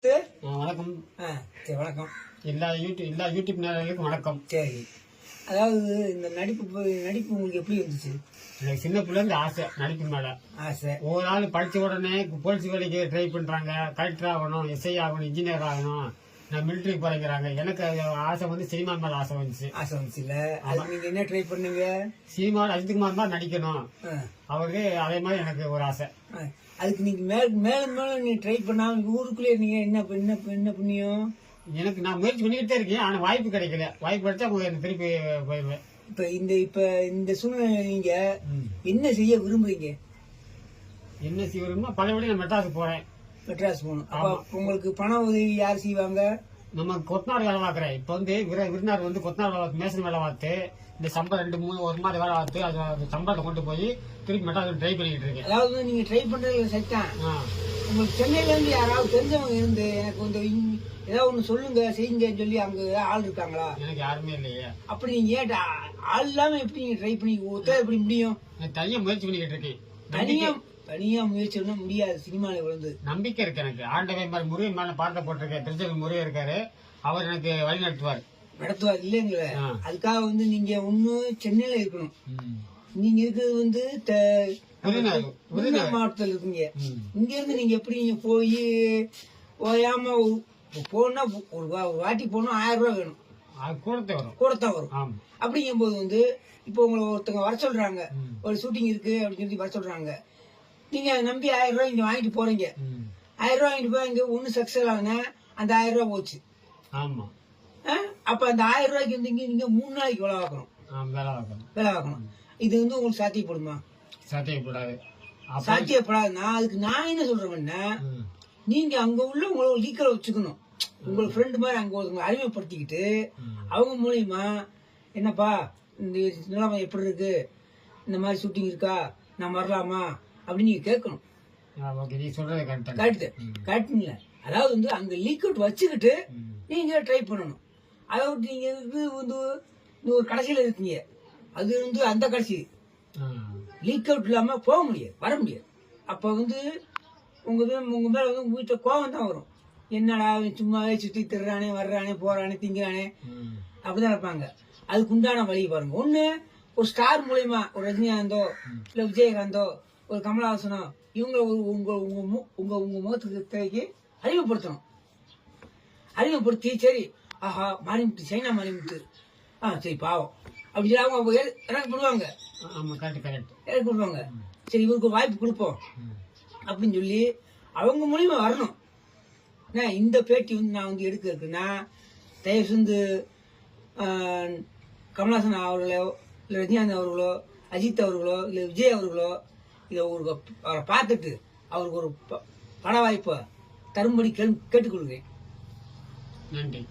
வணக்கம். சரி, வணக்கம். எல்லா யூடியூப் நேயர்களுக்கும் வணக்கம். சரி, அதாவது இந்த நடிப்பு உங்களுக்கு எப்படி இருந்துச்சு? எனக்கு சின்ன பிள்ளை இருந்து ஆசை, நடிப்பு மேல ஆசை. ஒரு ஆள் படிச்ச உடனே போலீஸ் வேலைக்கு ட்ரை பண்றாங்க, கலெக்டர் ஆகணும், எஸ்ஐ ஆகணும், இன்ஜினியர் ஆகணும், நான் மிலிட்டரி போறேங்கிறாங்க. எனக்கு ஆசை வந்து சினிமா மேல ஆசை வந்துச்சுல்ல. அது நீங்க என்ன ட்ரை பண்ணீங்க? சினிமாவில் அஜித்குமார் தான் நடிக்கணும், அவருக்கு அதே மாதிரி எனக்கு ஒரு ஆசை. அதுக்கு நீங்க மேலும் நீங்க ட்ரை பண்ணாம ஊருக்குள்ளே நீங்க என்ன பண்ணியும்? எனக்கு நான் முயற்சி பண்ணிக்கிட்டே இருக்கேன், ஆனா வாய்ப்பு கிடைக்கல. வாய்ப்பு கிடைச்சா உங்களுக்கு திருப்பி போயிடுவேன். இப்ப இந்த சூழ்நிலை நீங்க என்ன செய்ய விரும்புறீங்க? என்ன செய்ய விரும்புனா பழையபடி நான் மெட்ராஸ் போறேன். மெட்ராஸ் போகணும். அப்ப உங்களுக்கு பண உதவி யார் செய்வாங்க? நம்ம கொத்தனார் வேலை பார்க்குறேன். இப்ப வந்து விருந்தார் வந்து கொத்தனார் வேலை மேசன் வேலை பார்த்து இந்த சம்பளம் 2-3 மாதம் வேலை பார்த்து அது சம்பளத்தை கொண்டு போய் திருப்பி மெட்ராஸ் ட்ரை பண்ணிட்டு இருக்கேன். அதாவது நீங்க ட்ரை பண்றது சட்டம். உங்களுக்கு சென்னையில இருந்து யாராவது தெரிஞ்சவங்க இருந்து எனக்கு வந்து ஏதாவது ஒண்ணு சொல்லுங்க செய்யுங்கன்னு சொல்லி அங்க ஆள் இருக்காங்களா? எனக்கு யாருமே இல்லையே. அப்படி நீங்க ஆள் இல்லாம எப்படி நீங்க ட்ரை பண்ணி எப்படி முடியும்? தனியா முயற்சி பண்ணிக்கிட்டு இருக்கேன். தனியா முயற்சி பண்ண முடியாது. சினிமால விழுந்து நம்பிக்கை இருக்கு எனக்கு. ஆண்டவை மாதிரி முருகன் மேல பாட்டை போட்டிருக்கேன். திருச்செந்தூர் முருகன் இருக்காரு, அவர் எனக்கு வழி நடத்துவார் இல்லைங்களே. அதுக்காக வந்து நீங்க ஒண்ணு சென்னையில இருக்கணும். நீங்க இருக்கிறது வந்து மாவட்டத்தில் இருக்கீங்க. இங்க இருந்து நீங்க எப்படி நீங்க போய் ஓயாம போனா ஒரு வாட்டி போனா 1000 ரூபாய் வேணும். கூடத்தான் வரும். அப்படிங்கும் போது வந்து இப்போ உங்களை ஒருத்தவங்க வர சொல்றாங்க, ஒரு ஷூட்டிங் இருக்கு அப்படின்னு சொல்லி வர சொல்றாங்க. நீங்க அதை நம்பி 1000 ரூபாய் இங்க வாங்கிட்டு போறீங்க. 1000 ரூபாய் வாங்கிட்டு போய் இங்க ஒண்ணு சக்சஸ் ஆகுனா அந்த 1000 ரூபாய் போச்சு. அப்ப அந்த 1000 ரூபாய்க்கு வந்து நீங்க 3 நாளைக்கு வேலை பார்க்கணும். இது வந்து உங்களுக்கு சாத்தியப்படுமா? சாத்தியப்படாதுன்னா அதுக்கு நான் என்ன சொல்றேன்னா, நீங்க அங்க உள்ள உங்களை லீக்கரை வச்சுக்கணும். உங்க ஃப்ரெண்டு மாதிரி அங்க ஒருத்தவங்க அறிமுகப்படுத்திக்கிட்டு அவங்க மூலியமா என்னப்பா இந்த நிலைமை எப்படி இருக்கு, இந்த மாதிரி ஷூட்டிங் இருக்கா, நான் வரலாமா அப்படின்னு நீங்க கேட்கணும். கரெக்டுங்களா? அதாவது வந்து அங்க லீக் அவுட் வச்சுக்கிட்டு நீங்க ட்ரை பண்ணணும். அதாவது நீங்க வந்து ஒரு கடைசியில இருக்கீங்க, அது வந்து அந்த கடைசி லீக் அவுட் இல்லாம போக முடியாது, வர முடியாது. அப்ப வந்து உங்க மேல வந்து உங்க வீட்டுல கோபம் தான் வரும். என்னடா சும்மாவே சுத்தி திடுறானே, வர்றானே, போறானே, திங்கிறானே அப்படிதான் இருப்பாங்க. அதுக்கு உண்டான வழி பாருங்க. ஒண்ணு ஒரு ஸ்டார் மூலியமா ஒரு ரஜினிகாந்தோ இல்ல விஜயகாந்தோ ஒரு கமலஹாசனோ இவங்க உங்க உங்க உங்க உங்க முகத்துக்கு தேவைக்கு அறிமுகப்படுத்தணும். அறிமுகப்படுத்தி சரி ஆஹா மாறிமுத்து, சைனா மாறிமுத்து, சரி பாவம் அப்படி அவங்க எனக்கு பண்ணுவாங்க. சரி இவருக்கு வாய்ப்பு கொடுப்போம் அப்படின்னு சொல்லி அவங்க மூலியமா வரணும். இந்த பேட்டி வந்து நான் வந்து எடுக்க இருக்குன்னா தயவு செஞ்சு கமலஹாசன் அவர்களோ இல்ல ரஜினிகாந்த் அவர்களோ அஜித் அவர்களோ இல்ல விஜய் அவர்களோ இதை அவரை பார்த்துட்டு அவருக்கு ஒரு பட வாய்ப்பை தரும்படி கேட்டுக்கொள்கிறேன். நன்றி.